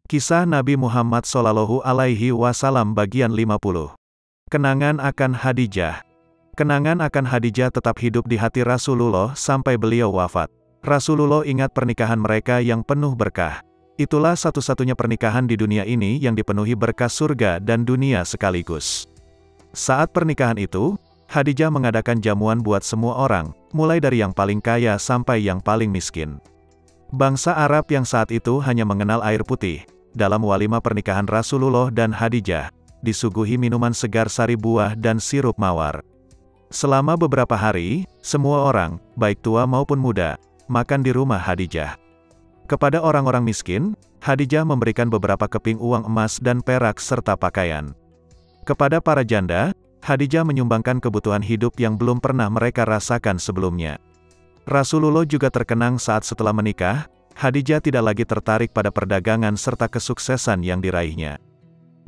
Kisah Nabi Muhammad SAW bagian 50. Kenangan akan Khadijah. Kenangan akan Khadijah tetap hidup di hati Rasulullah sampai beliau wafat. Rasulullah ingat pernikahan mereka yang penuh berkah. Itulah satu-satunya pernikahan di dunia ini yang dipenuhi berkah surga dan dunia sekaligus. Saat pernikahan itu, Khadijah mengadakan jamuan buat semua orang, mulai dari yang paling kaya sampai yang paling miskin. Bangsa Arab yang saat itu hanya mengenal air putih. Dalam walimah pernikahan Rasulullah dan Khadijah, disuguhi minuman segar sari buah dan sirup mawar. Selama beberapa hari, semua orang, baik tua maupun muda, makan di rumah Khadijah. Kepada orang-orang miskin, Khadijah memberikan beberapa keping uang emas dan perak serta pakaian. Kepada para janda, Khadijah menyumbangkan kebutuhan hidup yang belum pernah mereka rasakan sebelumnya. Rasulullah juga terkenang saat setelah menikah, Khadijah tidak lagi tertarik pada perdagangan serta kesuksesan yang diraihnya.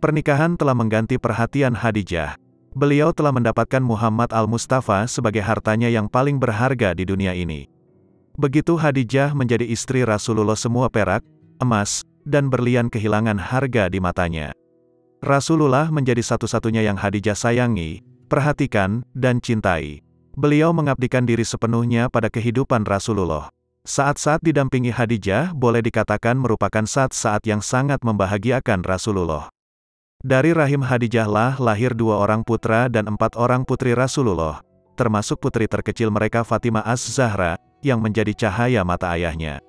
Pernikahan telah mengganti perhatian Khadijah. Beliau telah mendapatkan Muhammad al-Mustafa sebagai hartanya yang paling berharga di dunia ini. Begitu Khadijah menjadi istri Rasulullah, semua perak, emas, dan berlian kehilangan harga di matanya. Rasulullah menjadi satu-satunya yang Khadijah sayangi, perhatikan, dan cintai. Beliau mengabdikan diri sepenuhnya pada kehidupan Rasulullah. Saat-saat didampingi Khadijah boleh dikatakan merupakan saat-saat yang sangat membahagiakan Rasulullah. Dari rahim Khadijah lah lahir 2 orang putra dan 4 orang putri Rasulullah, termasuk putri terkecil mereka Fatimah Az-Zahra, yang menjadi cahaya mata ayahnya.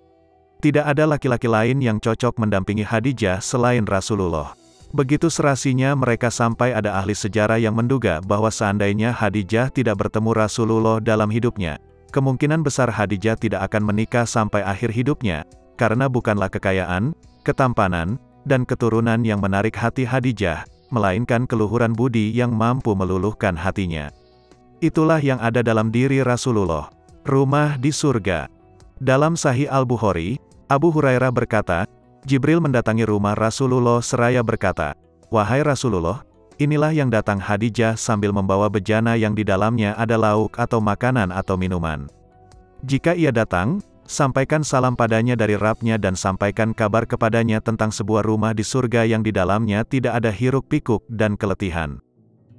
Tidak ada laki-laki lain yang cocok mendampingi Khadijah selain Rasulullah. Begitu serasinya mereka sampai ada ahli sejarah yang menduga bahwa seandainya Khadijah tidak bertemu Rasulullah dalam hidupnya, kemungkinan besar Khadijah tidak akan menikah sampai akhir hidupnya, karena bukanlah kekayaan, ketampanan, dan keturunan yang menarik hati Khadijah, melainkan keluhuran budi yang mampu meluluhkan hatinya. Itulah yang ada dalam diri Rasulullah. Rumah di surga. Dalam Sahih Al-Bukhari, Abu Hurairah berkata, Jibril mendatangi rumah Rasulullah seraya berkata, "Wahai Rasulullah, inilah yang datang Khadijah sambil membawa bejana yang di dalamnya ada lauk atau makanan atau minuman. Jika ia datang, sampaikan salam padanya dari Rabb-nya dan sampaikan kabar kepadanya tentang sebuah rumah di surga yang di dalamnya tidak ada hiruk-pikuk dan keletihan."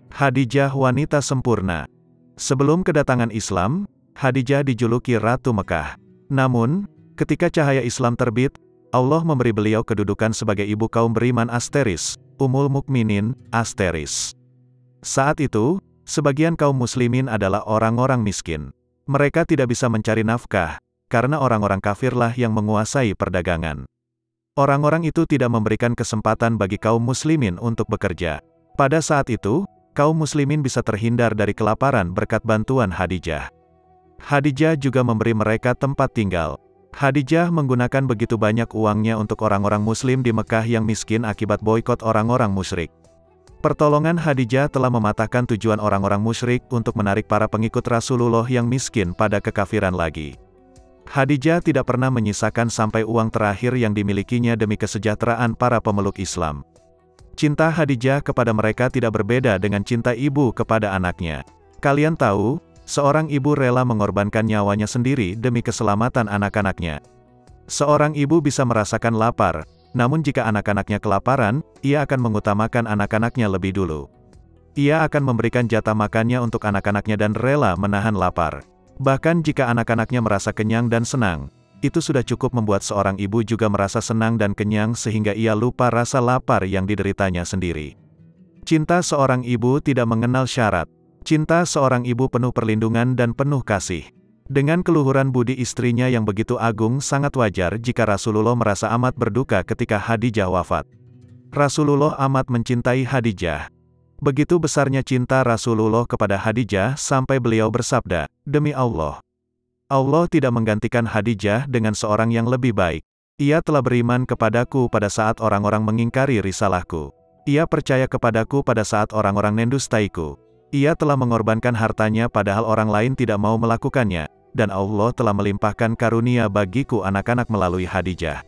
Khadijah wanita sempurna. Sebelum kedatangan Islam, Khadijah dijuluki Ratu Mekah. Namun, ketika cahaya Islam terbit, Allah memberi beliau kedudukan sebagai ibu kaum beriman Asteris, Ummul Mukminin, Asteris. Saat itu, sebagian kaum muslimin adalah orang-orang miskin. Mereka tidak bisa mencari nafkah, karena orang-orang kafirlah yang menguasai perdagangan. Orang-orang itu tidak memberikan kesempatan bagi kaum muslimin untuk bekerja. Pada saat itu, kaum muslimin bisa terhindar dari kelaparan berkat bantuan Khadijah. Khadijah juga memberi mereka tempat tinggal. Khadijah menggunakan begitu banyak uangnya untuk orang-orang muslim di Mekah yang miskin akibat boikot orang-orang musyrik. Pertolongan Khadijah telah mematahkan tujuan orang-orang musyrik untuk menarik para pengikut Rasulullah yang miskin pada kekafiran lagi. Khadijah tidak pernah menyisakan sampai uang terakhir yang dimilikinya demi kesejahteraan para pemeluk Islam. Cinta Khadijah kepada mereka tidak berbeda dengan cinta ibu kepada anaknya. Kalian tahu, seorang ibu rela mengorbankan nyawanya sendiri demi keselamatan anak-anaknya. Seorang ibu bisa merasakan lapar, namun jika anak-anaknya kelaparan, ia akan mengutamakan anak-anaknya lebih dulu. Ia akan memberikan jatah makannya untuk anak-anaknya dan rela menahan lapar. Bahkan jika anak-anaknya merasa kenyang dan senang, itu sudah cukup membuat seorang ibu juga merasa senang dan kenyang sehingga ia lupa rasa lapar yang dideritanya sendiri. Cinta seorang ibu tidak mengenal syarat. Cinta seorang ibu penuh perlindungan dan penuh kasih. Dengan keluhuran budi istrinya yang begitu agung, sangat wajar jika Rasulullah merasa amat berduka ketika Khadijah wafat. Rasulullah amat mencintai Khadijah. Begitu besarnya cinta Rasulullah kepada Khadijah sampai beliau bersabda, "Demi Allah, Allah tidak menggantikan Khadijah dengan seorang yang lebih baik. Ia telah beriman kepadaku pada saat orang-orang mengingkari risalahku. Ia percaya kepadaku pada saat orang-orang mendustaiku. Ia telah mengorbankan hartanya padahal orang lain tidak mau melakukannya, dan Allah telah melimpahkan karunia bagiku anak-anak melalui Khadijah."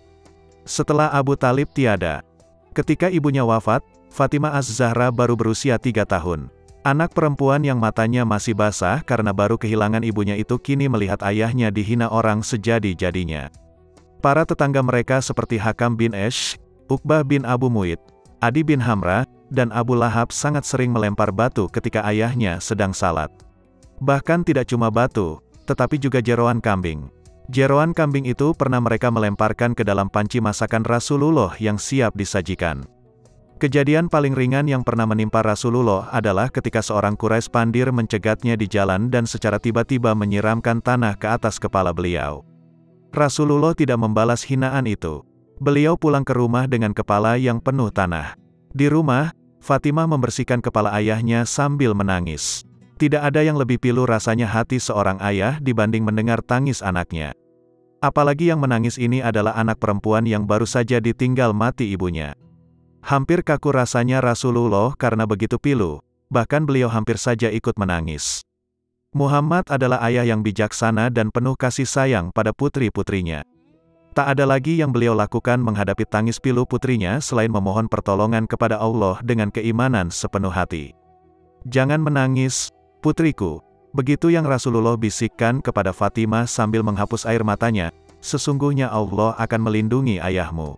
Setelah Abu Talib tiada. Ketika ibunya wafat, Fatimah Az-Zahra baru berusia 3 tahun. Anak perempuan yang matanya masih basah karena baru kehilangan ibunya itu kini melihat ayahnya dihina orang sejadi-jadinya. Para tetangga mereka seperti Hakam bin Esh, Uqbah bin Abu Mu'id, Adi bin Hamra, dan Abu Lahab sangat sering melempar batu ketika ayahnya sedang salat. Bahkan tidak cuma batu, tetapi juga jeroan kambing. Jeroan kambing itu pernah mereka melemparkan ke dalam panci masakan Rasulullah yang siap disajikan. Kejadian paling ringan yang pernah menimpa Rasulullah adalah ketika seorang Quraisy pandir mencegatnya di jalan dan secara tiba-tiba menyiramkan tanah ke atas kepala beliau. Rasulullah tidak membalas hinaan itu. Beliau pulang ke rumah dengan kepala yang penuh tanah. Di rumah, Fatimah membersihkan kepala ayahnya sambil menangis. Tidak ada yang lebih pilu rasanya hati seorang ayah dibanding mendengar tangis anaknya. Apalagi yang menangis ini adalah anak perempuan yang baru saja ditinggal mati ibunya. Hampir kaku rasanya Rasulullah karena begitu pilu, bahkan beliau hampir saja ikut menangis. Muhammad adalah ayah yang bijaksana dan penuh kasih sayang pada putri-putrinya. Tak ada lagi yang beliau lakukan menghadapi tangis pilu putrinya selain memohon pertolongan kepada Allah dengan keimanan sepenuh hati. "Jangan menangis, putriku," begitu yang Rasulullah bisikkan kepada Fatimah sambil menghapus air matanya, "sesungguhnya Allah akan melindungi ayahmu."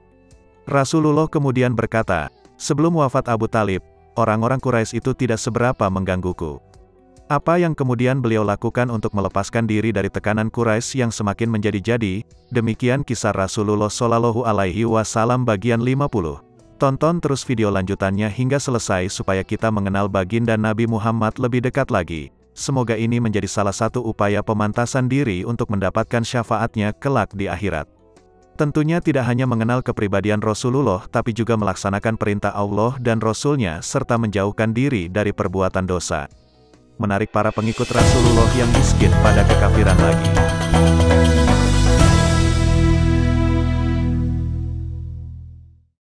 Rasulullah kemudian berkata, "Sebelum wafat Abu Talib, orang-orang Quraisy itu tidak seberapa menggangguku." Apa yang kemudian beliau lakukan untuk melepaskan diri dari tekanan Quraisy yang semakin menjadi-jadi? Demikian kisah Rasulullah Shallallahu Alaihi Wasallam bagian 50. Tonton terus video lanjutannya hingga selesai supaya kita mengenal baginda Nabi Muhammad lebih dekat lagi. Semoga ini menjadi salah satu upaya pemantasan diri untuk mendapatkan syafaatnya kelak di akhirat. Tentunya tidak hanya mengenal kepribadian Rasulullah tapi juga melaksanakan perintah Allah dan Rasul-Nya serta menjauhkan diri dari perbuatan dosa. Menarik para pengikut Rasulullah yang miskin pada kekafiran lagi.